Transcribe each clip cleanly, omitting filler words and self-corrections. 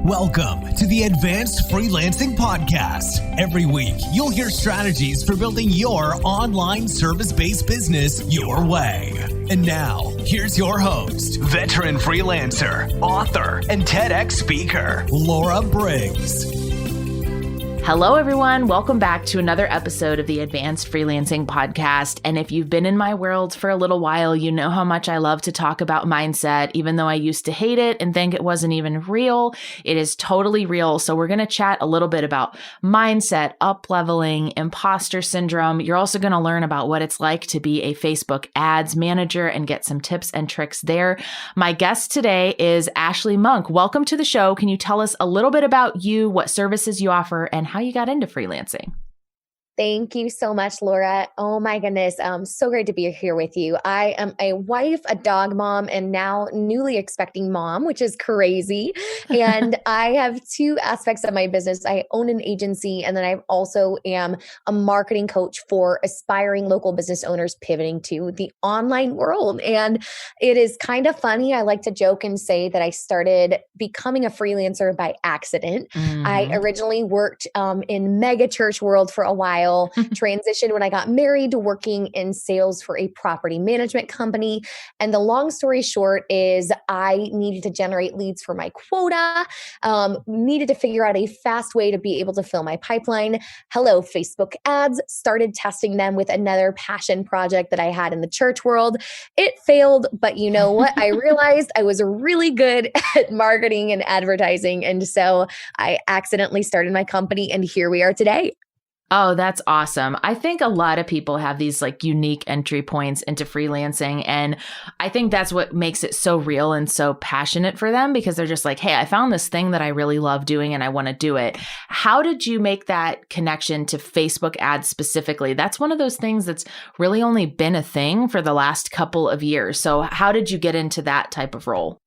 Welcome to the Advanced Freelancing Podcast. Every week, you'll hear strategies for building your online service-based business your way. And now, here's your host, veteran freelancer, author, and TEDx speaker, Laura Briggs. Hello, everyone. Welcome back to another episode of the Advanced Freelancing Podcast. And if you've been in my world for a little while, you know how much I love to talk about mindset, even though I used to hate it and think it wasn't even real. It is totally real. So we're going to chat a little bit about mindset, up-leveling, imposter syndrome. You're also going to learn about what it's like to be a Facebook ads manager and get some tips and tricks there. My guest today is Ashley Monk. Welcome to the show. Can you tell us a little bit about you, what services you offer, and how you got into freelancing? Thank you so much, Laura. Oh my goodness. So great to be here with you. I am a wife, a dog mom, and now newly expecting mom, which is crazy. And I have two aspects of my business. I own an agency, and then I also am a marketing coach for aspiring local business owners pivoting to the online world. And it is kind of funny. I like to joke and say that I started becoming a freelancer by accident. I originally worked in mega church world for a while. Transitioned when I got married to working in sales for a property management company. And the long story short is I needed to generate leads for my quota, needed to figure out a fast way to be able to fill my pipeline. Hello, Facebook ads. Started testing them with another passion project that I had in the church world. It failed, but you know what? I realized I was really good at marketing and advertising. And so I accidentally started my company, and here we are today. Oh, that's awesome. I think a lot of people have these like unique entry points into freelancing. And I think that's what makes it so real and so passionate for them, because they're just like, hey, I found this thing that I really love doing and I want to do it. How did you make that connection to Facebook ads specifically? That's one of those things that's really only been a thing for the last couple of years. So how did you get into that type of role?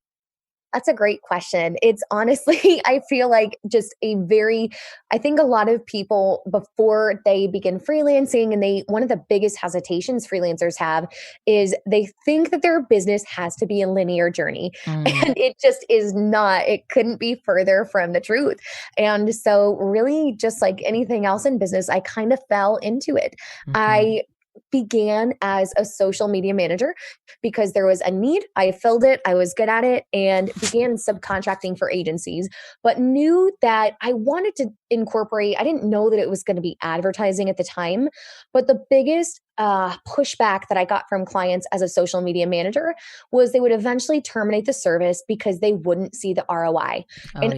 That's a great question. It's honestly, I feel like just I think a lot of people before they begin freelancing, and one of the biggest hesitations freelancers have is they think that their business has to be a linear journey. And it just is not. It couldn't be further from the truth. And so really, just like anything else in business, I kind of fell into it. I began as a social media manager because there was a need. I filled it. I was good at it, and began subcontracting for agencies, but knew that I wanted to incorporate. I didn't know that it was going to be advertising at the time, but the biggest pushback that I got from clients as a social media manager was they would eventually terminate the service because they wouldn't see the ROI.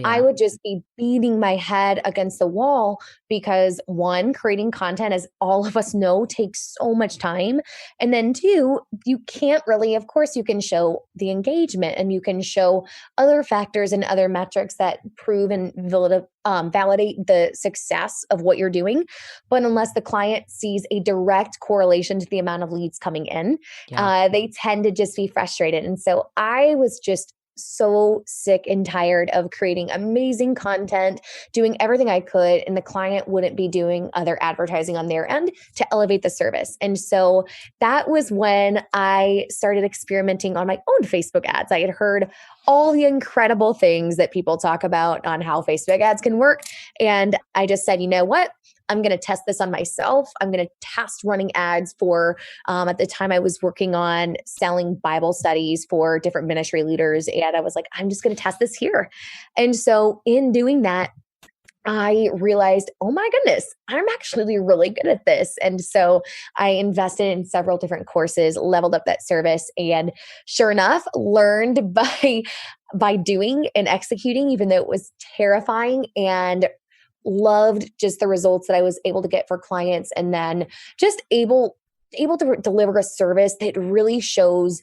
I would just be beating my head against the wall because one, creating content, as all of us know, takes so much time. And then two, you can't really, of course, you can show the engagement and you can show other factors and other metrics that prove and validate the success of what you're doing. But unless the client sees a direct correlation to the amount of leads coming in, they tend to just be frustrated. And so I was just so sick and tired of creating amazing content, doing everything I could, and the client wouldn't be doing other advertising on their end to elevate the service. And so that was when I started experimenting on my own Facebook ads. I had heard all the incredible things that people talk about on how Facebook ads can work. And I just said, you know what? I'm going to test this on myself. I'm going to test running ads for, at the time I was working on selling Bible studies for different ministry leaders. And I was like, I'm just going to test this here. And so in doing that, I realized, oh my goodness, I'm actually really good at this. And so I invested in several different courses, leveled up that service, and sure enough, learned by doing and executing, even though it was terrifying, and loved just the results that I was able to get for clients, and then just able to deliver a service that really shows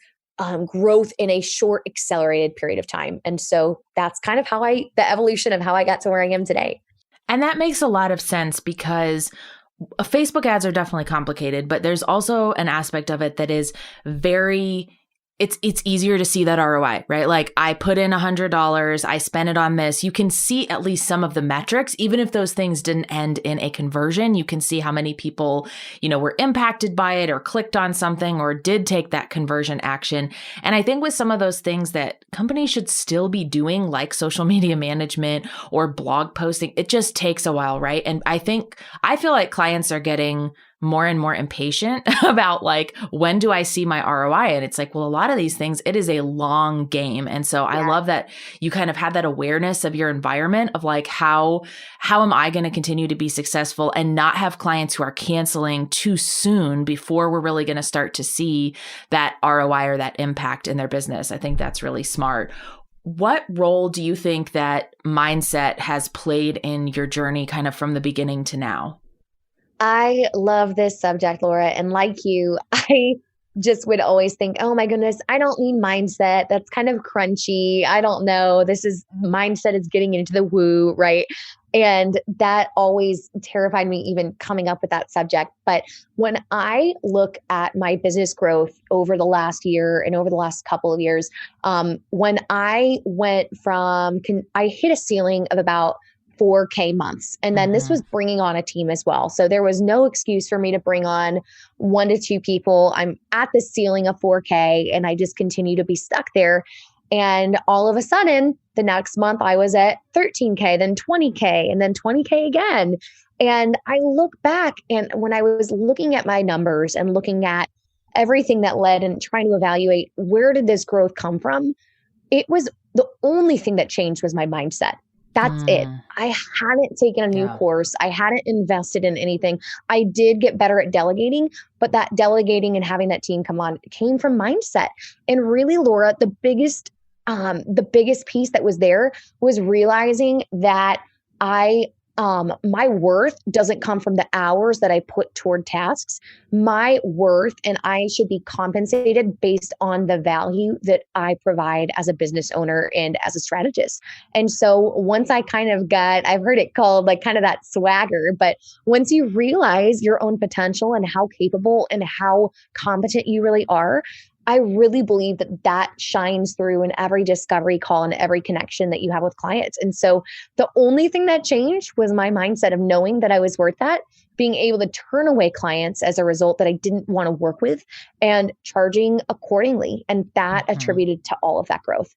growth in a short, accelerated period of time. And so that's kind of the evolution of how I got to where I am today. And that makes a lot of sense, because Facebook ads are definitely complicated, but there's also an aspect of it that is very it's easier to see that ROI, right? Like I put in $100, I spent it on this. You can see at least some of the metrics, even if those things didn't end in a conversion. You can see how many people, were impacted by it or clicked on something or did take that conversion action. And I think with some of those things that companies should still be doing, like social media management or blog posting, it just takes a while, right? And I feel like clients are getting more and more impatient about like, when do I see my ROI? And it's like, well, a lot of these things, it is a long game. And so I love that you kind of had that awareness of your environment of like, how am I going to continue to be successful and not have clients who are canceling too soon before we're really going to start to see that ROI or that impact in their business. I think that's really smart. What role do you think that mindset has played in your journey kind of from the beginning to now? I love this subject, Laura. And like you, I just would always think, oh my goodness, I don't need mindset. That's kind of crunchy. I don't know. Mindset is getting into the woo, right? And that always terrified me, even coming up with that subject. But when I look at my business growth over the last year and over the last couple of years, when I went I hit a ceiling of about 4K months. And then this was bringing on a team as well. So there was no excuse for me to bring on 1 to 2 people. I'm at the ceiling of 4K and I just continue to be stuck there. And all of a sudden, the next month I was at 13K, then 20K, and then 20K again. And I look back, and when I was looking at my numbers and looking at everything that led and trying to evaluate where did this growth come from, it was the only thing that changed was my mindset. That's it. I hadn't taken a new course. I hadn't invested in anything. I did get better at delegating, but that delegating and having that team come on came from mindset. And really, Laura, the biggest piece that was there was realizing that my worth doesn't come from the hours that I put toward tasks. My worth, and I should be compensated based on the value that I provide as a business owner and as a strategist. And so once I kind of I've heard it called like kind of that swagger, but once you realize your own potential and how capable and how competent you really are, I really believe that shines through in every discovery call and every connection that you have with clients. And so the only thing that changed was my mindset of knowing that I was worth that, being able to turn away clients as a result that I didn't want to work with, and charging accordingly. And that attributed to all of that growth.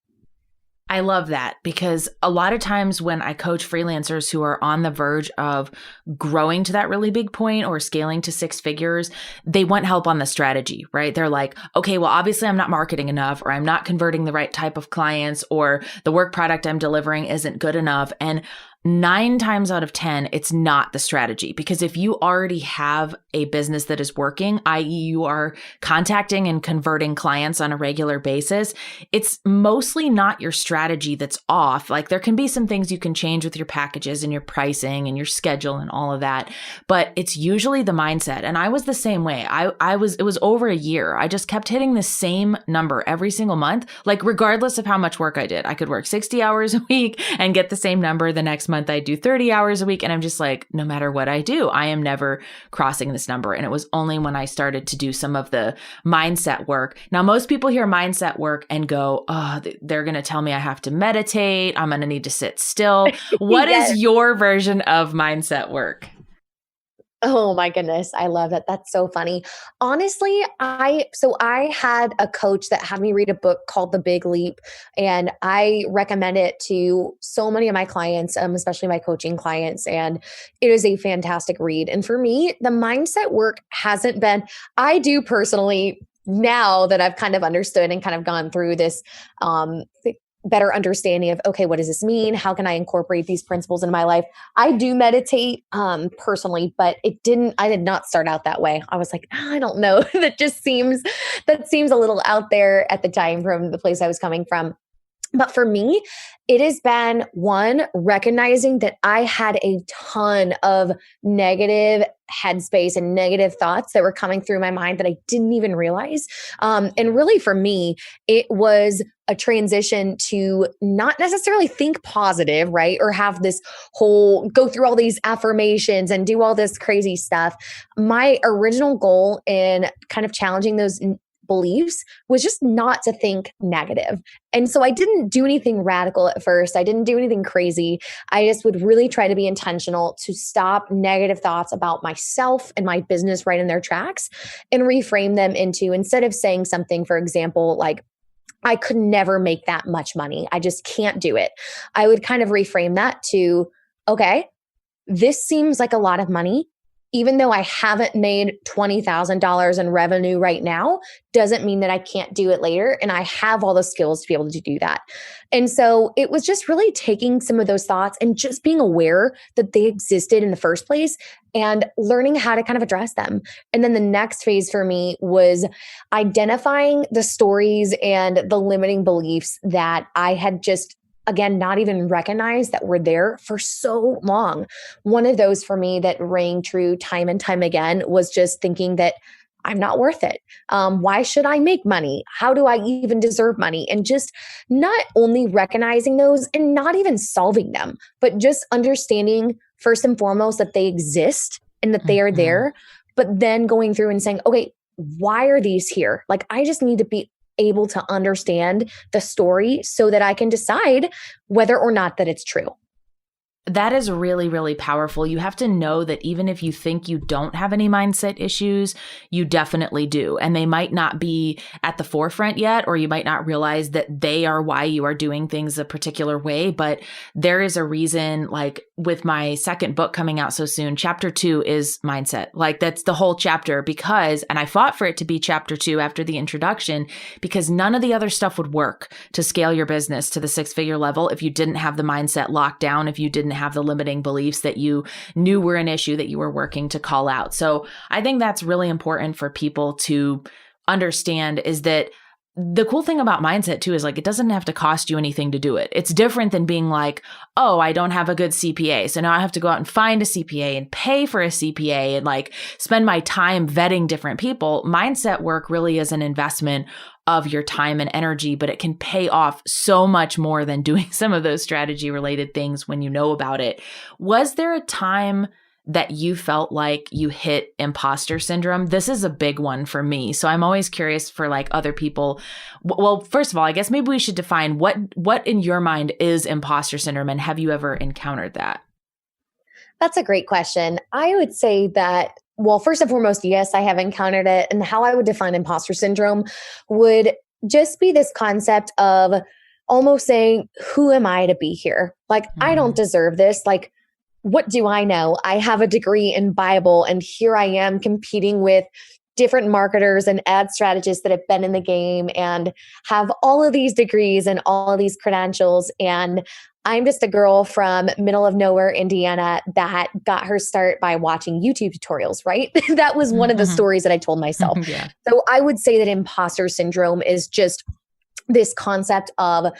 I love that, because a lot of times when I coach freelancers who are on the verge of growing to that really big point or scaling to 6 figures, they want help on the strategy, right? They're like, okay, well, obviously I'm not marketing enough, or I'm not converting the right type of clients, or the work product I'm delivering isn't good enough. And 9 times out of 10, it's not the strategy. Because if you already have a business that is working, i.e. you are contacting and converting clients on a regular basis, it's mostly not your strategy that's off. Like there can be some things you can change with your packages and your pricing and your schedule and all of that, but it's usually the mindset. And I was the same way. It was over a year. I just kept hitting the same number every single month, like regardless of how much work I did. I could work 60 hours a week and get the same number the next month. I do 30 hours a week. And I'm just like, no matter what I do, I am never crossing this number. And it was only when I started to do some of the mindset work. Now, most people hear mindset work and go, oh, they're going to tell me I have to meditate. I'm going to need to sit still. What is your version of mindset work? Oh my goodness. I love it. That's so funny. Honestly, I had a coach that had me read a book called The Big Leap, and I recommend it to so many of my clients, especially my coaching clients. And it is a fantastic read. And for me, the mindset work hasn't been, I do personally, now that I've kind of understood and kind of gone through this, better understanding of, okay, what does this mean? How can I incorporate these principles in my life? I do meditate personally, but I did not start out that way. I was like, I don't know. that seems a little out there at the time from the place I was coming from. But for me, it has been one, recognizing that I had a ton of negative headspace and negative thoughts that were coming through my mind that I didn't even realize. And really for me, it was a transition to not necessarily think positive, right? Or have this go through all these affirmations and do all this crazy stuff. My original goal in kind of challenging those beliefs was just not to think negative. And so I didn't do anything radical at first. I didn't do anything crazy. I just would really try to be intentional to stop negative thoughts about myself and my business right in their tracks and reframe them into, instead of saying something, for example, like, I could never make that much money, I just can't do it, I would kind of reframe that to, okay, this seems like a lot of money. Even though I haven't made $20,000 in revenue right now, doesn't mean that I can't do it later. And I have all the skills to be able to do that. And so it was just really taking some of those thoughts and just being aware that they existed in the first place and learning how to kind of address them. And then the next phase for me was identifying the stories and the limiting beliefs that I had just, again, not even recognize that were there for so long. One of those for me that rang true time and time again was just thinking that I'm not worth it. Why should I make money? How do I even deserve money? And just not only recognizing those and not even solving them, but just understanding first and foremost that they exist and that they are there, but then going through and saying, okay, why are these here? Like, I just need to be able to understand the story so that I can decide whether or not that it's true. That is really, really powerful. You have to know that even if you think you don't have any mindset issues, you definitely do. And they might not be at the forefront yet, or you might not realize that they are why you are doing things a particular way. But there is a reason, like with my second book coming out so soon, chapter 2 is mindset. Like that's the whole chapter and I fought for it to be chapter 2 after the introduction, because none of the other stuff would work to scale your business to the 6-figure level if you didn't have the mindset locked down, if you didn't have the limiting beliefs that you knew were an issue that you were working to call out. So I think that's really important for people to understand, is that the cool thing about mindset too is like, it doesn't have to cost you anything to do it. It's different than being like, oh, I don't have a good CPA, so now I have to go out and find a CPA and pay for a CPA and like spend my time vetting different people. Mindset work really is an investment of your time and energy, but it can pay off so much more than doing some of those strategy related things when you know about it. Was there a time that you felt like you hit imposter syndrome? This is a big one for me. So I'm always curious for like other people. Well, first of all, I guess maybe we should define what in your mind is imposter syndrome, and have you ever encountered that? That's a great question. I would say that, well, first and foremost, yes, I have encountered it. And how I would define imposter syndrome would just be this concept of almost saying, who am I to be here? Like, I don't deserve this. Like, what do I know? I have a degree in Bible, and here I am competing with different marketers and ad strategists that have been in the game and have all of these degrees and all of these credentials. And I'm just a girl from middle of nowhere, Indiana, that got her start by watching YouTube tutorials, right? That was one of the stories that I told myself. Yeah. So I would say that imposter syndrome is just this concept of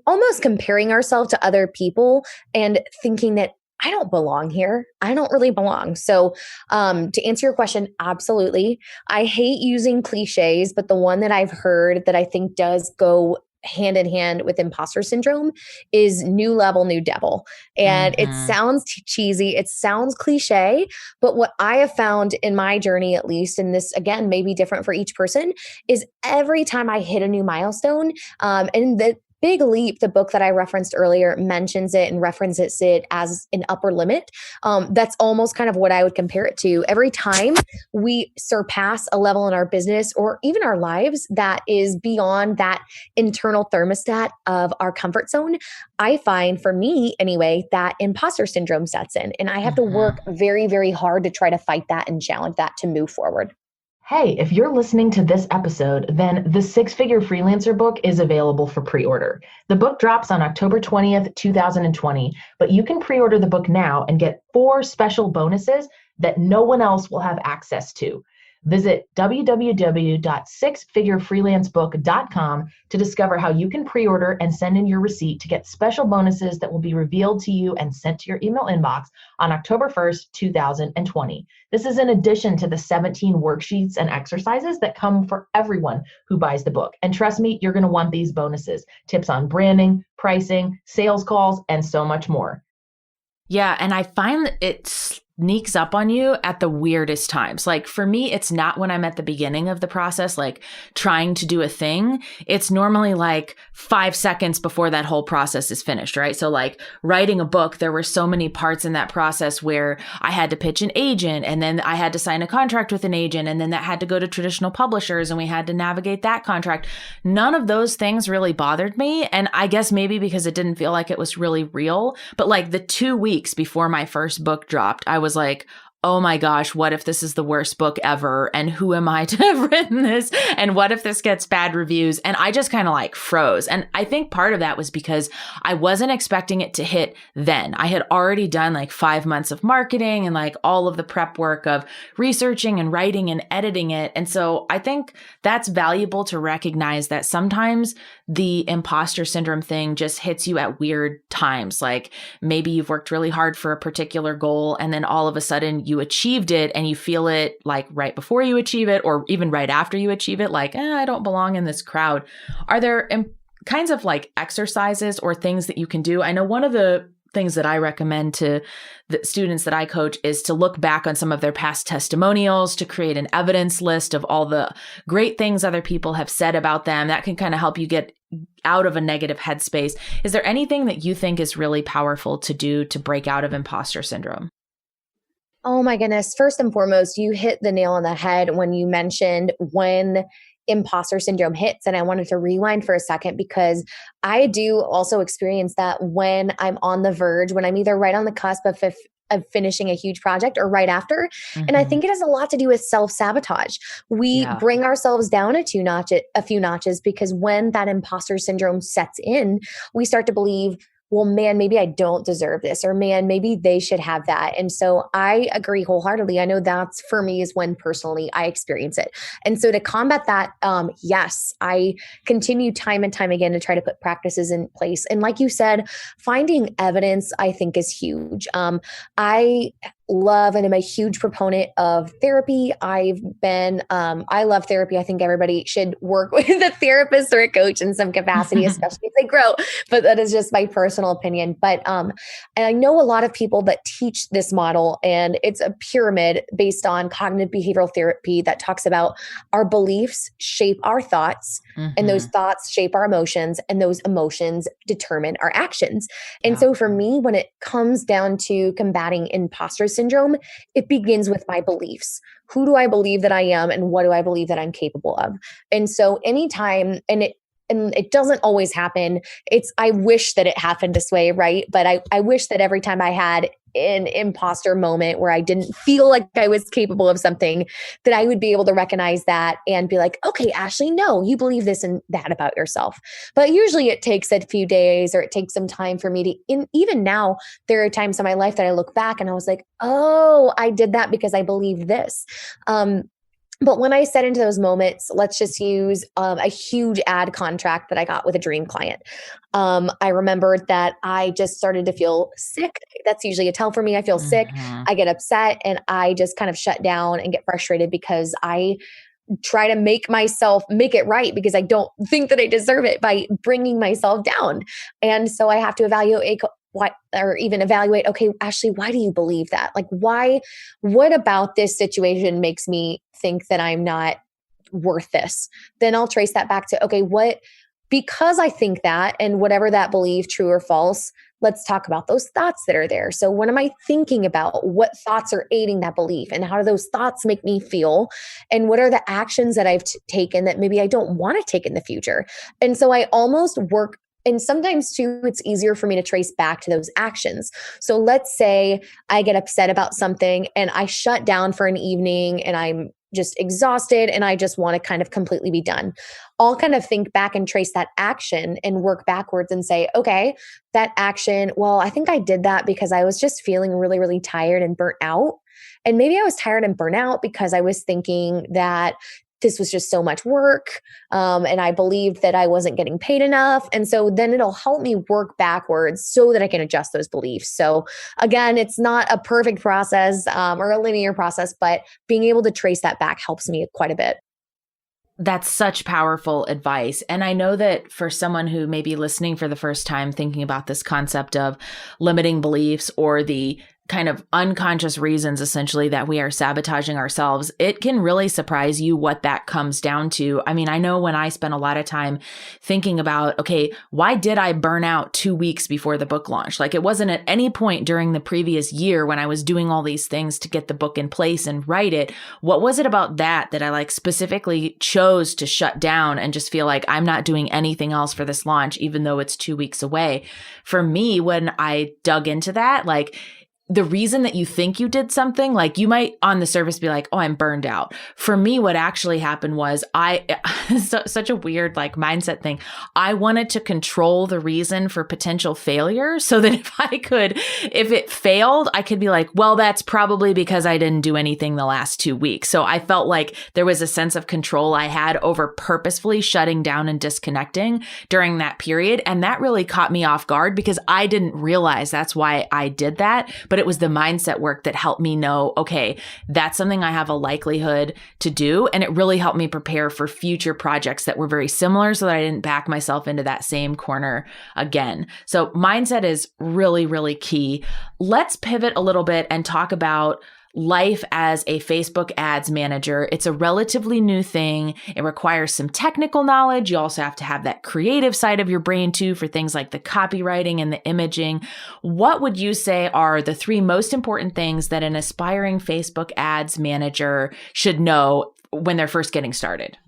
almost comparing ourselves to other people and thinking that I don't belong here. I don't really belong. So to answer your question, absolutely. I hate using cliches, but the one that I've heard that I think does go hand in hand with imposter syndrome is new level, new devil. And it sounds cheesy. It sounds cliche, but what I have found in my journey, at least, and this again, may be different for each person, is every time I hit a new milestone, and the Big Leap, the book that I referenced earlier, mentions it and references it as an upper limit. That's almost kind of what I would compare it to. Every time we surpass a level in our business or even our lives that is beyond that internal thermostat of our comfort zone, I find, for me anyway, that imposter syndrome sets in. And I have to work very, very hard to try to fight that and challenge that to move forward. Hey, if you're listening to this episode, then the 6-Figure Freelancer book is available for pre-order. The book drops on October 20th, 2020, but you can pre-order the book now and get 4 special bonuses that no one else will have access to. Visit www.sixfigurefreelancebook.com to discover how you can pre-order and send in your receipt to get special bonuses that will be revealed to you and sent to your email inbox on October 1st, 2020. This is in addition to the 17 worksheets and exercises that come for everyone who buys the book. And trust me, you're going to want these bonuses: tips on branding, pricing, sales calls, and so much more. Yeah. And I find that it's sneaks up on you at the weirdest times. Like for me, it's not when I'm at the beginning of the process, like trying to do a thing. It's normally like 5 seconds before that whole process is finished, right? So like writing a book, there were so many parts in that process where I had to pitch an agent, and then I had to sign a contract with an agent, and then that had to go to traditional publishers, and we had to navigate that contract. None of those things really bothered me. And I guess maybe because it didn't feel like it was really real, but like the 2 weeks before my first book dropped, I was like, oh my gosh, what if this is the worst book ever? And who am I to have written this? And what if this gets bad reviews? And I just kind of like froze. And I think part of that was because I wasn't expecting it to hit then. I had already done like 5 months of marketing and like all of the prep work of researching and writing and editing it. And so I think that's valuable to recognize that sometimes the imposter syndrome thing just hits you at weird times. Like maybe you've worked really hard for a particular goal, and then all of a sudden you achieved it and you feel it like right before you achieve it, or even right after you achieve it, like, I don't belong in this crowd. Are there kinds of like exercises or things that you can do? I know one of the things that I recommend to the students that I coach is to look back on some of their past testimonials, to create an evidence list of all the great things other people have said about them. That can kind of help you get out of a negative headspace. Is there anything that you think is really powerful to do to break out of imposter syndrome? Oh my goodness. First and foremost, you hit the nail on the head when you mentioned when imposter syndrome hits. And I wanted to rewind for a second because I do also experience that when I'm on the verge, when I'm either right on the cusp of finishing a huge project or right after. Mm-hmm. And I think it has a lot to do with self-sabotage. We bring ourselves down a few notches because when that imposter syndrome sets in, we start to believe, well, man, maybe I don't deserve this, or man, maybe they should have that. And so I agree wholeheartedly. I know that's for me is when personally I experience it. And so to combat that, yes, I continue time and time again to try to put practices in place. And like you said, finding evidence, I think is huge. I love and am a huge proponent of therapy. I love therapy. I think everybody should work with a therapist or a coach in some capacity, especially if they grow. But that is just my personal opinion. But and I know a lot of people that teach this model, and it's a pyramid based on cognitive behavioral therapy that talks about our beliefs shape our thoughts, and those thoughts shape our emotions, and those emotions determine our actions. And so for me, when it comes down to combating imposter syndrome, it begins with my beliefs. Who do I believe that I am, and what do I believe that I'm capable of? And so anytime, and it doesn't always happen. I wish that it happened this way, right? But I wish that every time I had an imposter moment where I didn't feel like I was capable of something, that I would be able to recognize that and be like, okay, Ashley, no, you believe this and that about yourself. But usually it takes a few days, or it takes some time for me to, even now, there are times in my life that I look back and I was like, oh, I did that because I believe this. But when I set into those moments, let's just use a huge ad contract that I got with a dream client. I remembered that I just started to feel sick. That's usually a tell for me. I feel sick. I get upset, and I just kind of shut down and get frustrated because I try to make it right because I don't think that I deserve it by bringing myself down. And so I have to evaluate, okay, Ashley, why do you believe that? Like, what about this situation makes me think that I'm not worth this? Then I'll trace that back to, okay, because I think that, and whatever that belief, true or false, let's talk about those thoughts that are there. So what am I thinking about? What thoughts are aiding that belief? And how do those thoughts make me feel? And what are the actions that I've taken that maybe I don't want to take in the future? And so I almost work. And sometimes too, it's easier for me to trace back to those actions. So let's say I get upset about something and I shut down for an evening and I'm just exhausted and I just want to kind of completely be done. I'll kind of think back and trace that action and work backwards and say, okay, that action, well, I think I did that because I was just feeling really, really tired and burnt out. And maybe I was tired and burnt out because I was thinking that this was just so much work. And I believed that I wasn't getting paid enough. And so then it'll help me work backwards so that I can adjust those beliefs. So again, it's not a perfect process or a linear process, but being able to trace that back helps me quite a bit. That's such powerful advice. And I know that for someone who may be listening for the first time, thinking about this concept of limiting beliefs or the kind of unconscious reasons, essentially, that we are sabotaging ourselves, it can really surprise you what that comes down to. I mean, I know when I spent a lot of time thinking about, okay, why did I burn out 2 weeks before the book launch? Like, it wasn't at any point during the previous year when I was doing all these things to get the book in place and write it. What was it about that I like specifically chose to shut down and just feel like I'm not doing anything else for this launch, even though it's 2 weeks away? For me, when I dug into that, like, the reason that you think you did something, like you might on the surface be like, oh, I'm burned out. For me, what actually happened was such a weird like mindset thing. I wanted to control the reason for potential failure so that if it failed, I could be like, well, that's probably because I didn't do anything the last 2 weeks. So I felt like there was a sense of control I had over purposefully shutting down and disconnecting during that period. And that really caught me off guard because I didn't realize that's why I did that. But it was the mindset work that helped me know, okay, that's something I have a likelihood to do. And it really helped me prepare for future projects that were very similar so that I didn't back myself into that same corner again. So mindset is really, really key. Let's pivot a little bit and talk about life as a Facebook ads manager. It's a relatively new thing. It requires some technical knowledge. You also have to have that creative side of your brain too for things like the copywriting and the imaging. What would you say are the 3 most important things that an aspiring Facebook ads manager should know when they're first getting started?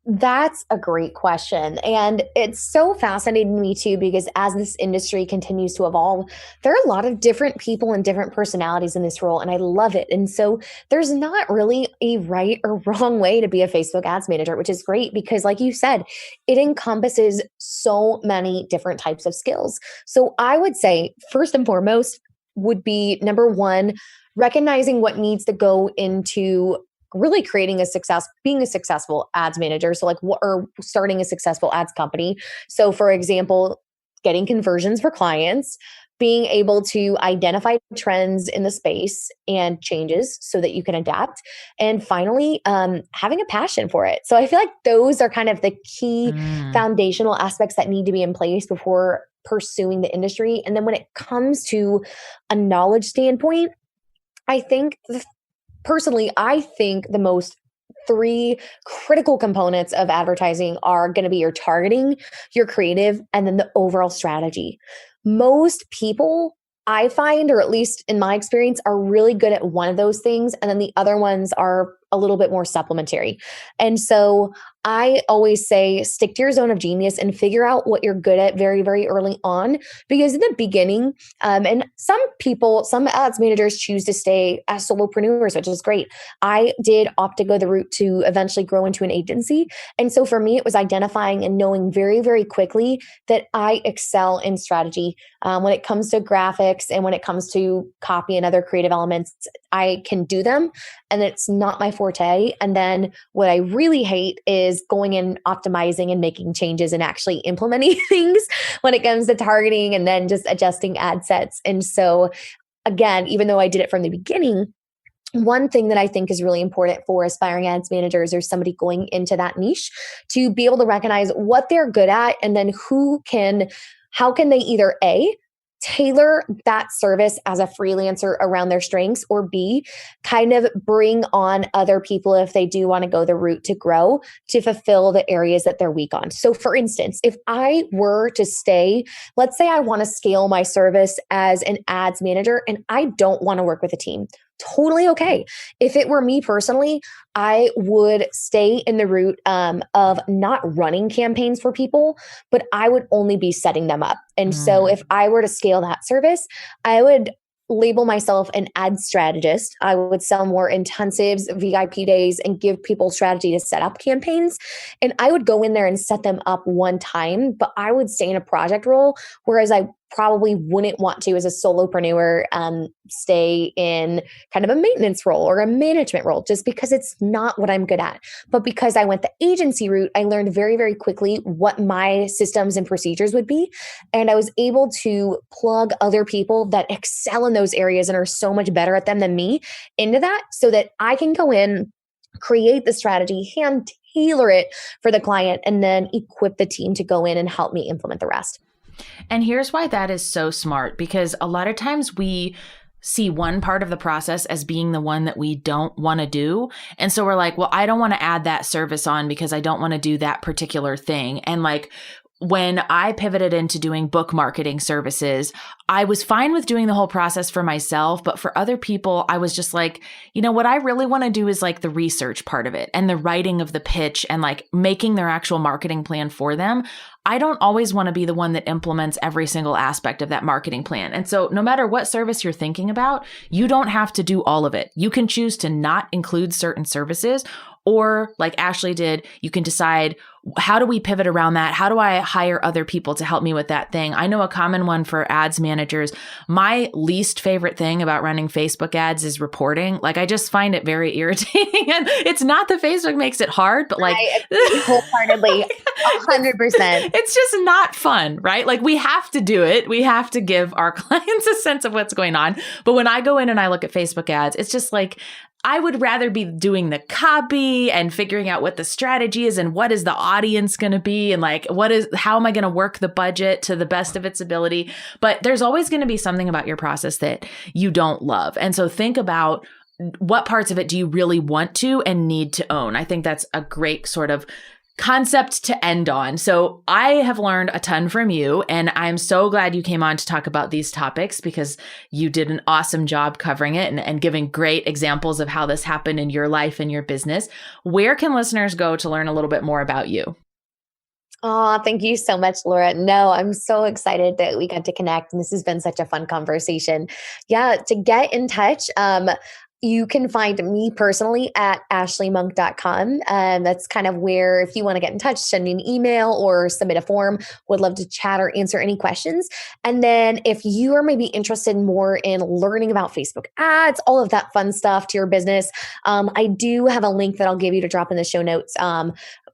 That's a great question. And it's so fascinating to me too, because as this industry continues to evolve, there are a lot of different people and different personalities in this role. And I love it. And so there's not really a right or wrong way to be a Facebook ads manager, which is great because like you said, it encompasses so many different types of skills. So I would say first and foremost would be number 1, recognizing what needs to go into really creating being a successful ads manager. So or starting a successful ads company. So for example, getting conversions for clients, being able to identify trends in the space and changes so that you can adapt. And finally, having a passion for it. So I feel like those are kind of the key foundational aspects that need to be in place before pursuing the industry. And then when it comes to a knowledge standpoint, Personally, I think the most 3 critical components of advertising are going to be your targeting, your creative, and then the overall strategy. Most people, I find, or at least in my experience, are really good at one of those things, and then the other ones are a little bit more supplementary. And so I always say stick to your zone of genius and figure out what you're good at very, very early on. Because in the beginning, and some ads managers choose to stay as solopreneurs, which is great. I did opt to go the route to eventually grow into an agency. And so for me, it was identifying and knowing very, very quickly that I excel in strategy. When it comes to graphics and when it comes to copy and other creative elements, I can do them. And it's not my forte. And then what I really hate is going and optimizing and making changes and actually implementing things when it comes to targeting and then just adjusting ad sets. And so again, even though I did it from the beginning, one thing that I think is really important for aspiring ads managers or somebody going into that niche to be able to recognize what they're good at and then how can they either A, tailor that service as a freelancer around their strengths, or B, kind of bring on other people if they do want to go the route to grow to fulfill the areas that they're weak on. So for instance, if I were to let's say I want to scale my service as an ads manager and I don't want to work with a team. Totally okay. If it were me personally, I would stay in the route of not running campaigns for people, but I would only be setting them up. And so if I were to scale that service, I would label myself an ad strategist. I would sell more intensives, VIP days, and give people strategy to set up campaigns. And I would go in there and set them up one time, but I would stay in a project role, whereas I probably wouldn't want to, as a solopreneur, stay in kind of a maintenance role or a management role, just because it's not what I'm good at. But because I went the agency route, I learned very, very quickly what my systems and procedures would be. And I was able to plug other people that excel in those areas and are so much better at them than me into that, so that I can go in, create the strategy, hand tailor it for the client, and then equip the team to go in and help me implement the rest. And here's why that is so smart, because a lot of times we see one part of the process as being the one that we don't want to do. And so we're like, well, I don't want to add that service on because I don't want to do that particular thing. And like, when I pivoted into doing book marketing services, I was fine with doing the whole process for myself. But for other people, I was just like, you know, what I really want to do is like the research part of it and the writing of the pitch and like making their actual marketing plan for them. I don't always want to be the one that implements every single aspect of that marketing plan. And so no matter what service you're thinking about, you don't have to do all of it. You can choose to not include certain services, or like Ashley did, you can decide, how do we pivot around that? How do I hire other people to help me with that thing? I know a common one for ads managers. My least favorite thing about running Facebook ads is reporting. Like, I just find it very irritating. And it's not that Facebook makes it hard, but like wholeheartedly, 100%. It's just not fun, right? Like, we have to do it. We have to give our clients a sense of what's going on. But when I go in and I look at Facebook ads, it's just like, I would rather be doing the copy and figuring out what the strategy is and what is the audience going to be and like, how am I going to work the budget to the best of its ability? But there's always going to be something about your process that you don't love. And so think about what parts of it do you really want to and need to own? I think that's a great sort of concept to end on. So I have learned a ton from you, and I'm so glad you came on to talk about these topics because you did an awesome job covering it and giving great examples of how this happened in your life and your business. Where can listeners go to learn a little bit more about you? Oh, thank you so much, Laura. No, I'm so excited that we got to connect, and this has been such a fun conversation. Yeah, to get in touch, you can find me personally at ashleymonk.com. That's kind of where, if you want to get in touch, send me an email or submit a form. Would love to chat or answer any questions. And then if you are maybe interested more in learning about Facebook ads, all of that fun stuff to your business, I do have a link that I'll give you to drop in the show notes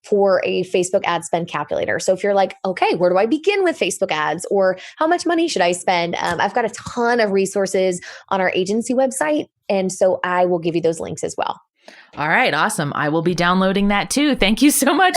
for a Facebook ad spend calculator. So if you're like, okay, where do I begin with Facebook ads, or how much money should I spend? I've got a ton of resources on our agency website. And so I will give you those links as well. All right. Awesome. I will be downloading that too. Thank you so much.